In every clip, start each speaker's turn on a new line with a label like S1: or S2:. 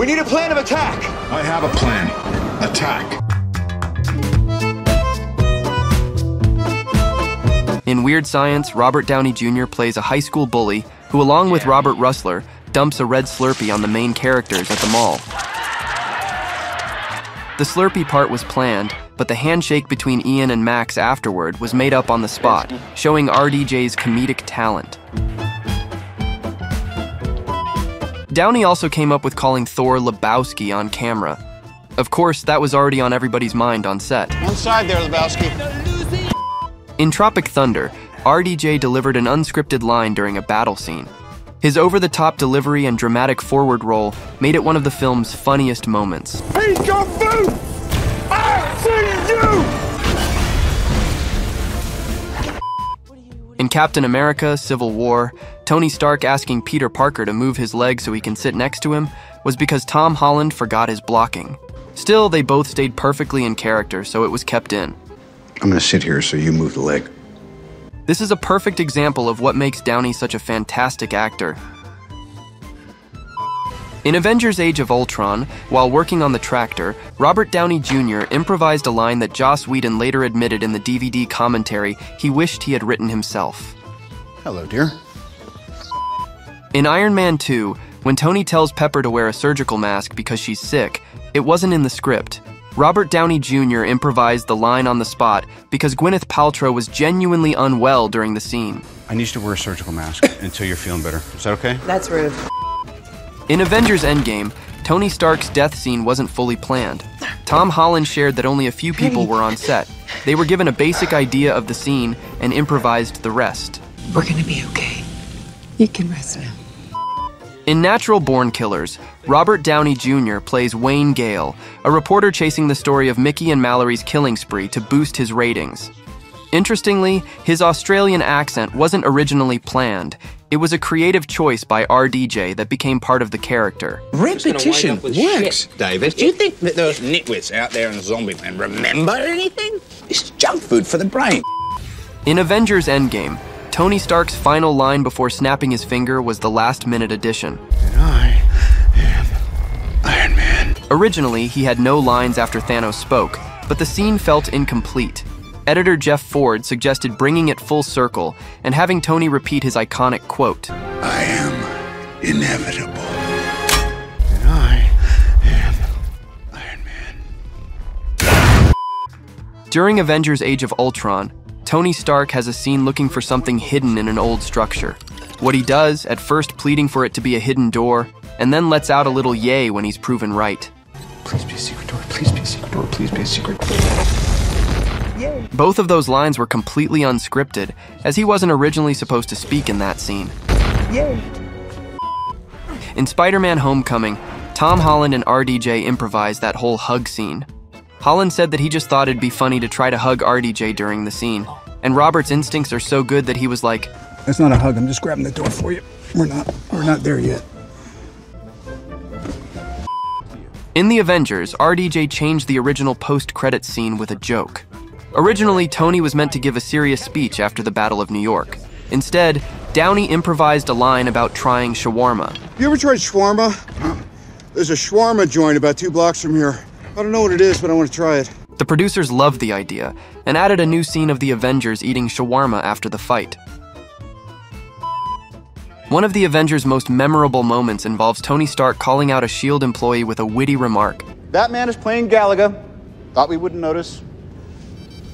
S1: We need a plan of attack!
S2: I have a plan. Attack.
S3: In Weird Science, Robert Downey Jr. plays a high school bully who, along with Robert Russler, dumps a red Slurpee on the main characters at the mall. The Slurpee part was planned, but the handshake between Ian and Max afterward was made up on the spot, showing RDJ's comedic talent. Downey also came up with calling Thor Lebowski on camera. Of course, that was already on everybody's mind on set.
S1: One side there, Lebowski.
S3: In Tropic Thunder, RDJ delivered an unscripted line during a battle scene. His over-the-top delivery and dramatic forward roll made it one of the film's funniest moments.
S1: Hey, Kung Fu! I see you!
S3: In Captain America: Civil War, Tony Stark asking Peter Parker to move his leg so he can sit next to him was because Tom Holland forgot his blocking. Still, they both stayed perfectly in character, so it was kept in.
S2: I'm gonna sit here so you move the leg.
S3: This is a perfect example of what makes Downey such a fantastic actor. In Avengers: Age of Ultron, while working on the tractor, Robert Downey Jr. improvised a line that Joss Whedon later admitted in the DVD commentary he wished he had written himself.
S2: Hello, dear.
S3: In Iron Man 2, when Tony tells Pepper to wear a surgical mask because she's sick, it wasn't in the script. Robert Downey Jr. improvised the line on the spot because Gwyneth Paltrow was genuinely unwell during the scene.
S4: I need you to wear a surgical mask until you're feeling better. Is that okay?
S5: That's rude.
S3: In Avengers: Endgame, Tony Stark's death scene wasn't fully planned. Tom Holland shared that only a few people were on set. They were given a basic idea of the scene and improvised the rest.
S5: We're gonna be okay. You can rest now.
S3: In Natural Born Killers, Robert Downey Jr. plays Wayne Gale, a reporter chasing the story of Mickey and Mallory's killing spree to boost his ratings. Interestingly, his Australian accent wasn't originally planned. It was a creative choice by RDJ that became part of the character.
S6: Repetition works, David. Do you think that those nitwits out there in Zombieland remember anything? It's junk food for the brain.
S3: In Avengers: Endgame, Tony Stark's final line before snapping his finger was the last-minute addition.
S2: And I am Iron Man.
S3: Originally, he had no lines after Thanos spoke, but the scene felt incomplete. Editor Jeff Ford suggested bringing it full circle and having Tony repeat his iconic quote.
S2: I am inevitable. And I am Iron Man.
S3: During Avengers: Age of Ultron, Tony Stark has a scene looking for something hidden in an old structure. What he does, at first pleading for it to be a hidden door, and then lets out a little yay when he's proven right.
S2: Please be a secret door. Please be a secret door. Please be a secret door.
S5: Yay.
S3: Both of those lines were completely unscripted, as he wasn't originally supposed to speak in that scene.
S5: Yay.
S3: In Spider-Man: Homecoming, Tom Holland and RDJ improvised that whole hug scene. Holland said that he just thought it'd be funny to try to hug RDJ during the scene, and Robert's instincts are so good that he was like,
S7: "That's not a hug, I'm just grabbing the door for you. We're not there yet."
S3: In The Avengers, RDJ changed the original post-credits scene with a joke. Originally, Tony was meant to give a serious speech after the Battle of New York. Instead, Downey improvised a line about trying shawarma.
S1: You ever tried shawarma? There's a shawarma joint about 2 blocks from here. I don't know what it is, but I want to try it.
S3: The producers loved the idea and added a new scene of the Avengers eating shawarma after the fight. One of the Avengers' most memorable moments involves Tony Stark calling out a S.H.I.E.L.D. employee with a witty remark.
S1: That man is playing Galaga. Thought we wouldn't notice,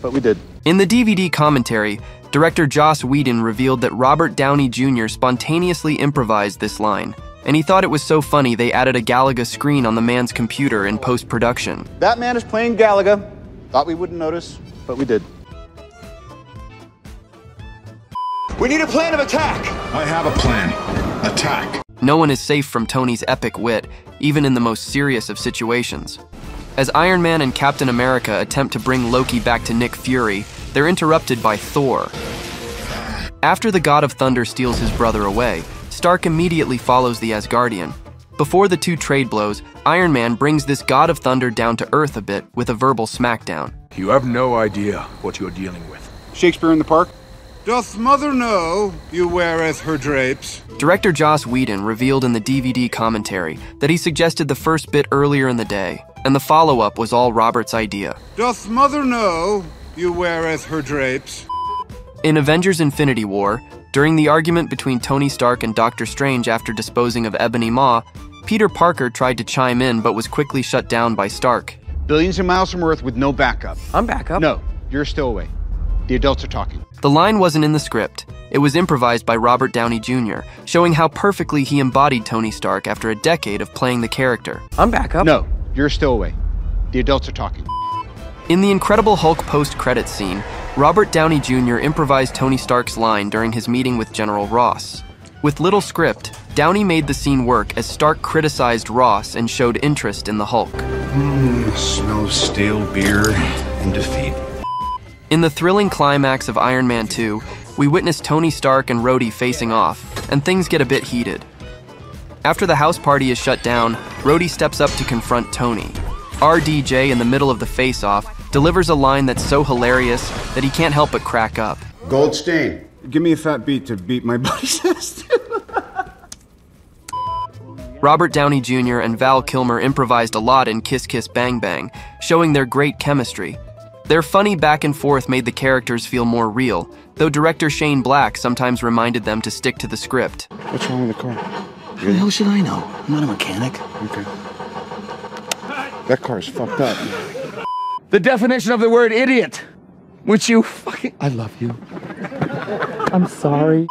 S1: but we did.
S3: In the DVD commentary, director Joss Whedon revealed that Robert Downey Jr. spontaneously improvised this line, and he thought it was so funny they added a Galaga screen on the man's computer in post-production.
S1: That man is playing Galaga. Thought we wouldn't notice, but we did. We need a plan of attack!
S2: I have a plan. Attack.
S3: No one is safe from Tony's epic wit, even in the most serious of situations. As Iron Man and Captain America attempt to bring Loki back to Nick Fury, they're interrupted by Thor. After the God of Thunder steals his brother away, Stark immediately follows the Asgardian. Before the two trade blows, Iron Man brings this God of Thunder down to earth a bit with a verbal smackdown.
S8: You have no idea what you're dealing with.
S1: Shakespeare in the Park? Doth mother know you weareth her drapes?
S3: Director Joss Whedon revealed in the DVD commentary that he suggested the first bit earlier in the day, and the follow-up was all Robert's idea.
S1: Doth mother know you weareth her drapes?
S3: In Avengers Infinity War, during the argument between Tony Stark and Doctor Strange after disposing of Ebony Maw, Peter Parker tried to chime in but was quickly shut down by Stark.
S4: Billions of miles from Earth with no backup.
S5: I'm back up.
S4: No, you're a stowaway. The adults are talking.
S3: The line wasn't in the script. It was improvised by Robert Downey Jr., showing how perfectly he embodied Tony Stark after a decade of playing the character.
S5: I'm back up.
S4: No, you're a stowaway. The adults are talking.
S3: In the Incredible Hulk post-credits scene, Robert Downey Jr. improvised Tony Stark's line during his meeting with General Ross. With little script, Downey made the scene work as Stark criticized Ross and showed interest in the Hulk.
S2: Smell of stale beer and defeat.
S3: In the thrilling climax of Iron Man 2, we witness Tony Stark and Rhodey facing off, and things get a bit heated. After the house party is shut down, Rhodey steps up to confront Tony. RDJ, in the middle of the face-off, delivers a line that's so hilarious that he can't help but crack up.
S2: Goldstein, give me a fat beat to beat my buddy's ass.
S3: Robert Downey Jr. and Val Kilmer improvised a lot in Kiss Kiss Bang Bang, showing their great chemistry. Their funny back and forth made the characters feel more real, though director Shane Black sometimes reminded them to stick to the script.
S2: What's wrong with the car?
S8: How the hell should I know? I'm not a mechanic.
S2: Okay. That car's fucked up.
S7: The definition of the word idiot, which you fucking...
S5: I love you. I'm sorry.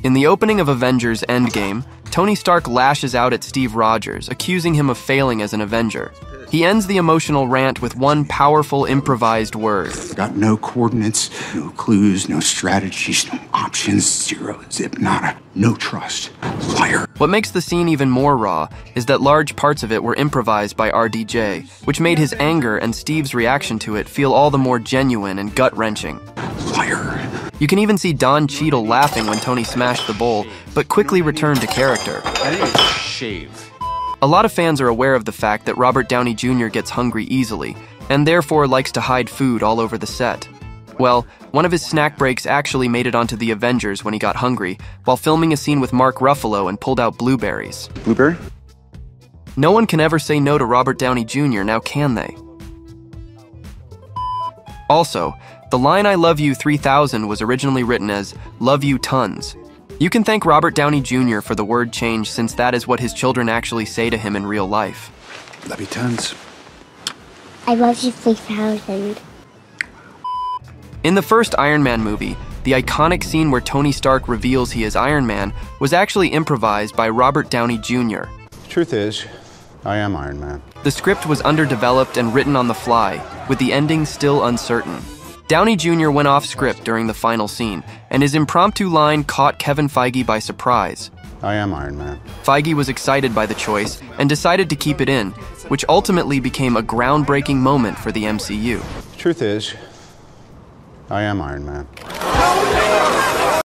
S3: In the opening of Avengers Endgame, Tony Stark lashes out at Steve Rogers, accusing him of failing as an Avenger. He ends the emotional rant with one powerful improvised word.
S8: Got no coordinates, no clues, no strategies, no options, zero, zip, nada, no trust. Liar.
S3: What makes the scene even more raw is that large parts of it were improvised by RDJ, which made his anger and Steve's reaction to it feel all the more genuine and gut-wrenching.
S8: Liar.
S3: You can even see Don Cheadle laughing when Tony smashed the bowl, but quickly returned to character.
S4: I think it's shave.
S3: A lot of fans are aware of the fact that Robert Downey Jr. gets hungry easily, and therefore likes to hide food all over the set. Well, one of his snack breaks actually made it onto the Avengers when he got hungry, while filming a scene with Mark Ruffalo and pulled out blueberries.
S2: Blueberry?
S3: No one can ever say no to Robert Downey Jr., now can they? Also, the line "I love you 3000" was originally written as "love you tons." You can thank Robert Downey Jr. for the word change, since that is what his children actually say to him in real life.
S2: Love you tons.
S9: I love you 3000.
S3: In the first Iron Man movie, the iconic scene where Tony Stark reveals he is Iron Man was actually improvised by Robert Downey Jr.
S4: Truth is, I am Iron Man.
S3: The script was underdeveloped and written on the fly, with the ending still uncertain. Downey Jr. went off script during the final scene, and his impromptu line caught Kevin Feige by surprise.
S4: I am Iron Man.
S3: Feige was excited by the choice and decided to keep it in, which ultimately became a groundbreaking moment for the MCU.
S4: Truth is, I am Iron Man.